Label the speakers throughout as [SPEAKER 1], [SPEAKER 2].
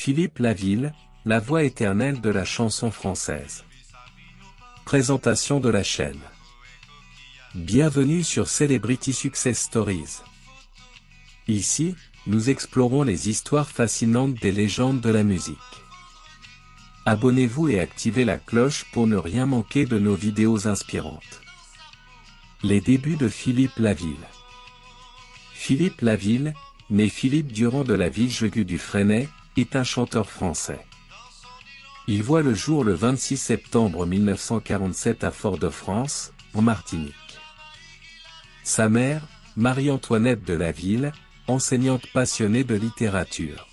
[SPEAKER 1] Philippe Laville, la voix éternelle de la chanson française. Présentation de la chaîne. Bienvenue sur Celebrity Success Stories. Ici, nous explorons les histoires fascinantes des légendes de la musique. Abonnez-vous et activez la cloche pour ne rien manquer de nos vidéos inspirantes. Les débuts de Philippe Laville. Philippe Laville, né Philippe Durand de la Villejugue du Fresnay, est un chanteur français. Il voit le jour le 26 septembre 1947 à Fort-de-France, en Martinique. Sa mère, Marie-Antoinette de Laville, enseignante passionnée de littérature.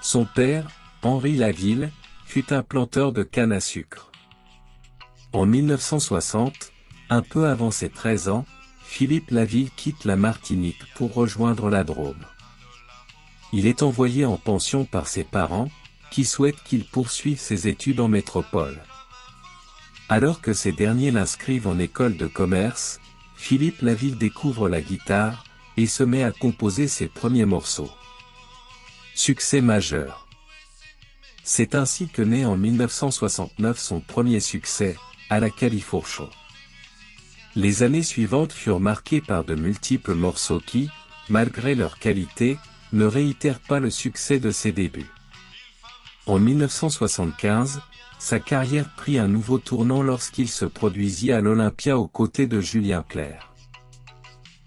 [SPEAKER 1] Son père, Henri Laville, fut un planteur de canne à sucre. En 1960, un peu avant ses 13 ans, Philippe Laville quitte la Martinique pour rejoindre la Drôme. Il est envoyé en pension par ses parents, qui souhaitent qu'il poursuive ses études en métropole. Alors que ces derniers l'inscrivent en école de commerce, Philippe Laville découvre la guitare, et se met à composer ses premiers morceaux. Succès majeur. C'est ainsi que naît en 1969 son premier succès, à la Califourchon. Les années suivantes furent marquées par de multiples morceaux qui, malgré leur qualité, ne réitèrent pas le succès de ses débuts. En 1975, sa carrière prit un nouveau tournant lorsqu'il se produisit à l'Olympia aux côtés de Julien Clerc.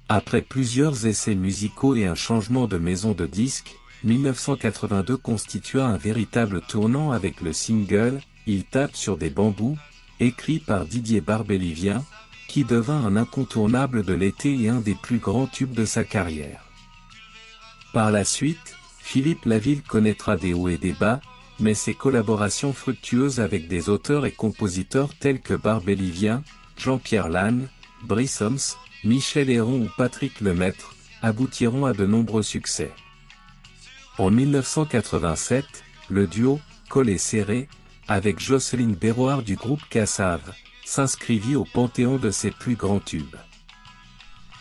[SPEAKER 1] Après plusieurs essais musicaux et un changement de maison de disques, 1982 constitua un véritable tournant avec le single « Il tape sur des bambous », écrit par Didier Barbelivien, qui devint un incontournable de l'été et un des plus grands tubes de sa carrière. Par la suite, Philippe Laville connaîtra des hauts et des bas, mais ses collaborations fructueuses avec des auteurs et compositeurs tels que Barbelivien, Jean-Pierre Lannes, Brice Homs, Michel Héron ou Patrick Lemaître, aboutiront à de nombreux succès. En 1987, le duo « Collé serré » avec Jocelyne Berroir du groupe Cassave, s'inscrivit au panthéon de ses plus grands tubes.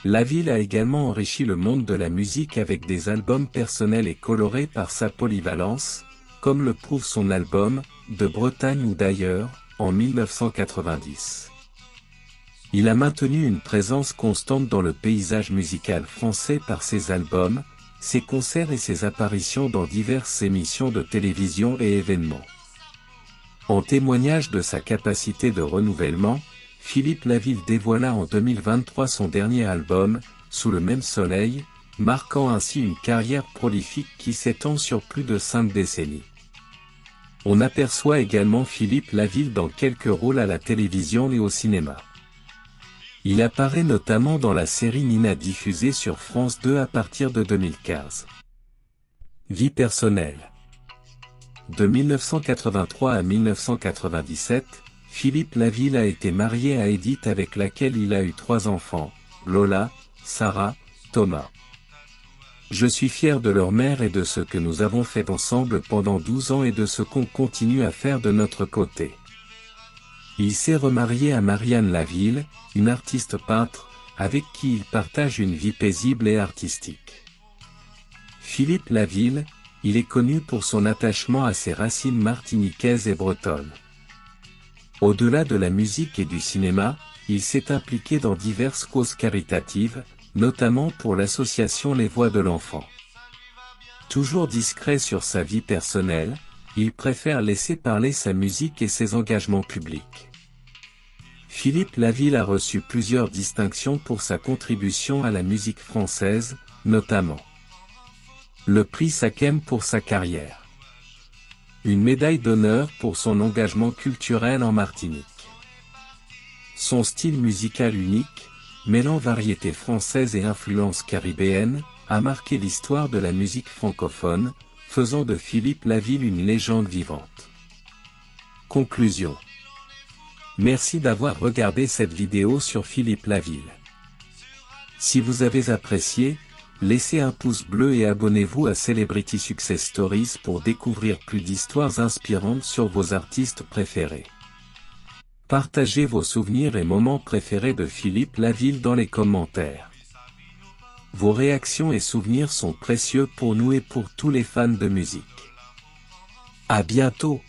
[SPEAKER 1] Laville a également enrichi le monde de la musique avec des albums personnels et colorés par sa polyvalence, comme le prouve son album « De Bretagne ou d'ailleurs » en 1990. Il a maintenu une présence constante dans le paysage musical français par ses albums, ses concerts et ses apparitions dans diverses émissions de télévision et événements. En témoignage de sa capacité de renouvellement, Philippe Laville dévoila en 2023 son dernier album, Sous le même soleil, marquant ainsi une carrière prolifique qui s'étend sur plus de 5 décennies. On aperçoit également Philippe Laville dans quelques rôles à la télévision et au cinéma. Il apparaît notamment dans la série Nina diffusée sur France 2 à partir de 2015. Vie personnelle. De 1983 à 1997, Philippe Laville a été marié à Edith avec laquelle il a eu 3 enfants, Lola, Sarah, Thomas. Je suis fier de leur mère et de ce que nous avons fait ensemble pendant 12 ans et de ce qu'on continue à faire de notre côté. Il s'est remarié à Marianne Laville, une artiste peintre, avec qui il partage une vie paisible et artistique. Philippe Laville, il est connu pour son attachement à ses racines martiniquaises et bretonnes. Au-delà de la musique et du cinéma, il s'est impliqué dans diverses causes caritatives, notamment pour l'association Les Voix de l'Enfant. Toujours discret sur sa vie personnelle, il préfère laisser parler sa musique et ses engagements publics. Philippe Laville a reçu plusieurs distinctions pour sa contribution à la musique française, notamment le prix Sakem pour sa carrière, une médaille d'honneur pour son engagement culturel en Martinique. Son style musical unique, mêlant variété française et influence caribéenne, a marqué l'histoire de la musique francophone, faisant de Philippe Laville une légende vivante. Conclusion. Merci d'avoir regardé cette vidéo sur Philippe Laville. Si vous avez apprécié, laissez un pouce bleu et abonnez-vous à Celebrity Success Stories pour découvrir plus d'histoires inspirantes sur vos artistes préférés. Partagez vos souvenirs et moments préférés de Philippe Laville dans les commentaires. Vos réactions et souvenirs sont précieux pour nous et pour tous les fans de musique. À bientôt.